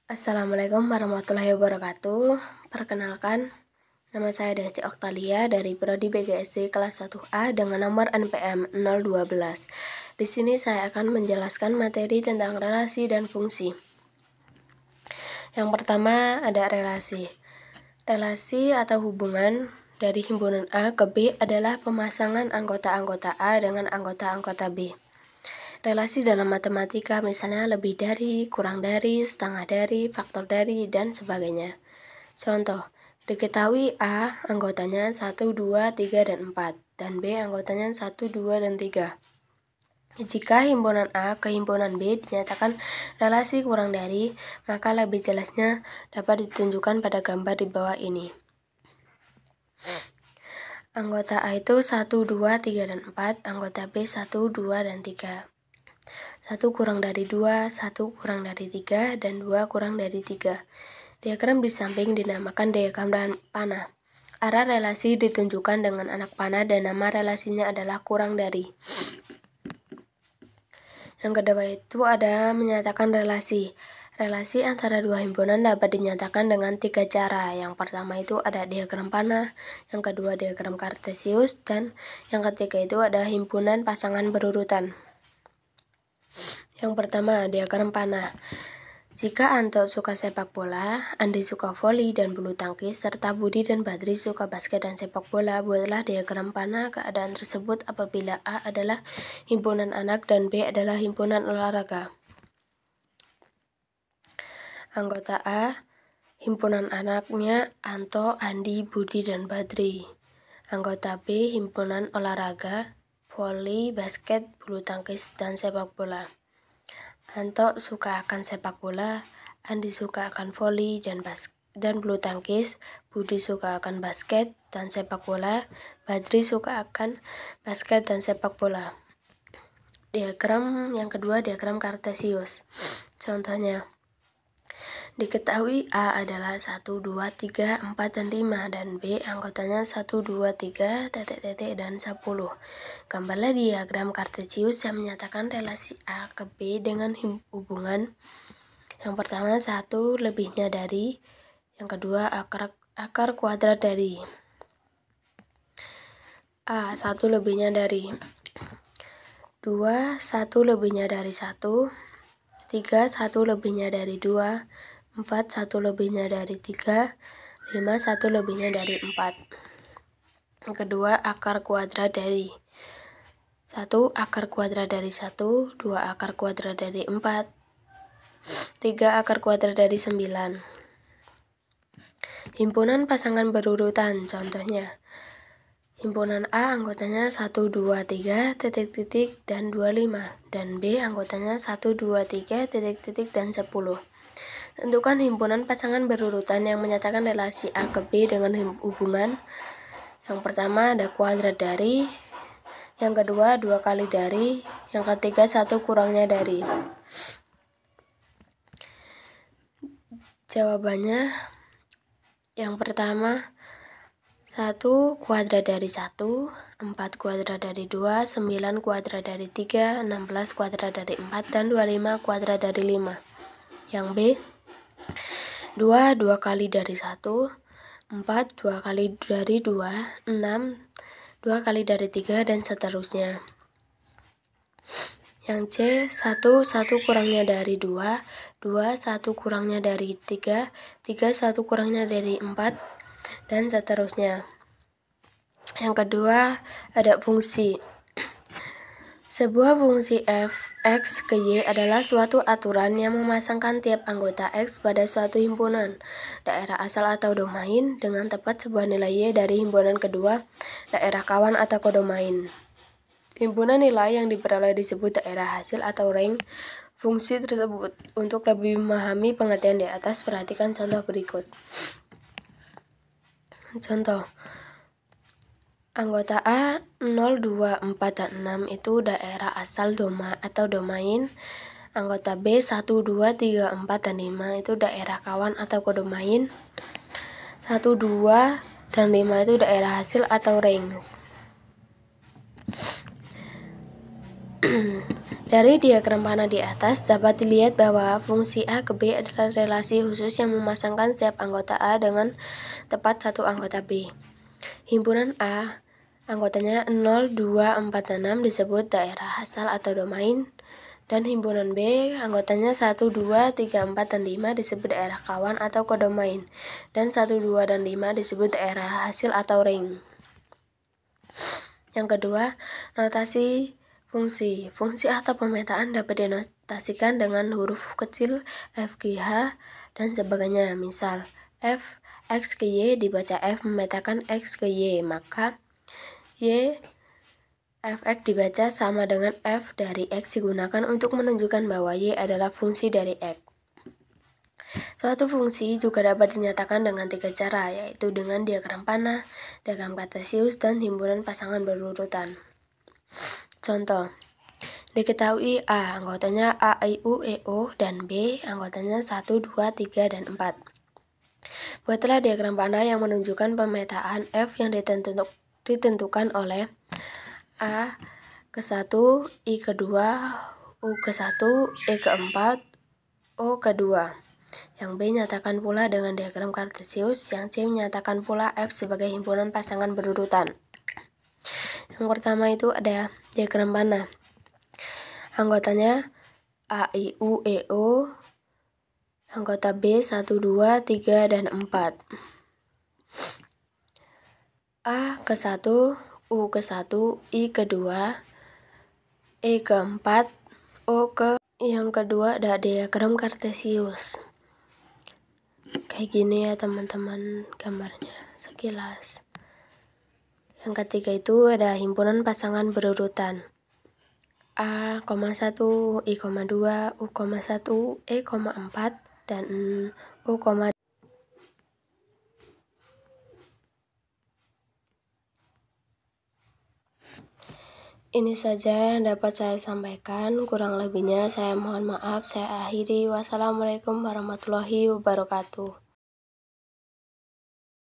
Assalamualaikum warahmatullahi wabarakatuh. Perkenalkan, nama saya Desti Oktalia dari Prodi BGSD kelas 1A dengan nomor NPM 012. Di sini saya akan menjelaskan materi tentang relasi dan fungsi. Yang pertama ada relasi. Relasi atau hubungan dari himpunan A ke B adalah pemasangan anggota-anggota A dengan anggota-anggota B. Relasi dalam matematika misalnya lebih dari, kurang dari, setengah dari, faktor dari, dan sebagainya. Contoh, diketahui A anggotanya 1, 2, 3, dan 4, dan B anggotanya 1, 2, dan 3. Jika himpunan A ke himpunan B dinyatakan relasi kurang dari, maka lebih jelasnya dapat ditunjukkan pada gambar di bawah ini. Anggota A itu 1, 2, 3, dan 4, anggota B 1, 2, dan 3. 1 kurang dari 2, 1 kurang dari 3, dan 2 kurang dari 3. Diagram di samping dinamakan diagram panah. Arah relasi ditunjukkan dengan anak panah dan nama relasinya adalah kurang dari. Yang kedua itu ada menyatakan relasi. Relasi antara dua himpunan dapat dinyatakan dengan 3 cara. Yang pertama itu ada diagram panah, yang kedua diagram kartesius, dan yang ketiga itu ada himpunan pasangan berurutan. Yang pertama, diagram panah. Jika Anto suka sepak bola, Andi suka voli dan bulu tangkis, serta Budi dan Badri suka basket dan sepak bola, buatlah diagram panah keadaan tersebut apabila A adalah himpunan anak dan B adalah himpunan olahraga. Anggota A, himpunan anaknya Anto, Andi, Budi, dan Badri. Anggota B, himpunan olahraga, voli, basket, bulu tangkis, dan sepak bola. Anto suka akan sepak bola, Andi suka akan voli dan bulu tangkis, Budi suka akan basket dan sepak bola, Badri suka akan basket dan sepak bola. Diagram yang kedua, diagram kartesius. Contohnya, diketahui A adalah 1, 2, 3, 4, dan 5, dan B anggotanya 1, 2, 3, dan 10. Gambarlah diagram kartesius yang menyatakan relasi A ke B dengan hubungan. Yang pertama 1 lebihnya dari, yang kedua akar kuadrat dari. A 1 lebihnya dari 2, 1 lebihnya dari 1, 3, 1 lebihnya dari 2, 4, 1 lebihnya dari 3, 5, 1 lebihnya dari 4. Yang kedua, akar kuadrat dari 1 akar kuadrat dari 1, 2 akar kuadrat dari 4, 3 akar kuadrat dari 9. Himpunan pasangan berurutan, contohnya, himpunan A anggotanya 1, 2, 3, dan 25, dan B anggotanya 1, 2, 3, dan 10. Tentukan himpunan pasangan berurutan yang menyatakan relasi A ke B dengan hubungan. Yang pertama ada kuadrat dari, yang kedua 2 kali dari, yang ketiga 1 kurangnya dari. Jawabannya, yang pertama 1 kuadrat dari 1, 4 kuadrat dari 2, 9 kuadrat dari 3, 16 kuadrat dari 4, dan 25 kuadrat dari 5. Yang B, 2 kali dari 1, 4 2 kali dari 2, 6 2 kali dari 3, dan seterusnya. Yang C, 1 kurangnya dari 2, 2 1 kurangnya dari 3, 3 1 kurangnya dari 4, dan seterusnya. Yang kedua ada fungsi. Sebuah fungsi f x ke y adalah suatu aturan yang memasangkan tiap anggota x pada suatu himpunan, daerah asal atau domain, dengan tepat sebuah nilai y dari himpunan kedua, daerah kawan atau kodomain. Himpunan nilai yang diperoleh disebut daerah hasil atau rank fungsi tersebut. Untuk lebih memahami pengertian di atas, perhatikan contoh berikut. Contoh, anggota A 0, 2, 4, dan 6 itu daerah asal atau domain. Anggota B 1, 2, 3, 4, dan 5 itu daerah kawan atau kodomain. 1, 2, dan 5 itu daerah hasil atau range. Dari diagram panah di atas dapat dilihat bahwa fungsi A ke B adalah relasi khusus yang memasangkan setiap anggota A dengan tepat satu anggota B. Himpunan A, anggotanya 0, 2, 4, dan 6 disebut daerah asal atau domain, dan himpunan B, anggotanya 1, 2, 3, 4, dan 5 disebut daerah kawan atau kodomain, dan 1, 2, dan 5 disebut daerah hasil atau ring. Yang kedua, notasi fungsi. Fungsi atau pemetaan dapat dinotasikan dengan huruf kecil F, G, H, dan sebagainya. Misal, F, X ke Y dibaca F memetakan X ke Y, maka Y, Fx dibaca sama dengan F dari X digunakan untuk menunjukkan bahwa Y adalah fungsi dari X. Suatu fungsi juga dapat dinyatakan dengan 3 cara, yaitu dengan diagram panah, diagram kartesius, dan himpunan pasangan berurutan. Contoh, diketahui A anggotanya A, I, U, E, O, dan B anggotanya 1, 2, 3, dan 4. Buatlah diagram panah yang menunjukkan pemetaan F yang ditentukan oleh A ke 1, I ke 2, U ke 1, E ke 4, O ke 2. Yang B nyatakan pula dengan diagram kartesius, yang C menyatakan pula F sebagai himpunan pasangan berurutan. Yang pertama itu ada diagram panah. Anggotanya A, I, U, E, O. Anggota B 1, 2, 3, dan 4. A ke 1, U ke 1, I ke 2, E ke 4, O ke. Yang kedua ada diagram kartesius. Kayak gini ya teman-teman gambarnya sekilas. Yang ketiga itu ada himpunan pasangan berurutan. A, 1, I, 2, U, 1, E, 4, dan U, Ini saja yang dapat saya sampaikan, kurang lebihnya saya mohon maaf. Saya akhiri. Wassalamualaikum warahmatullahi wabarakatuh.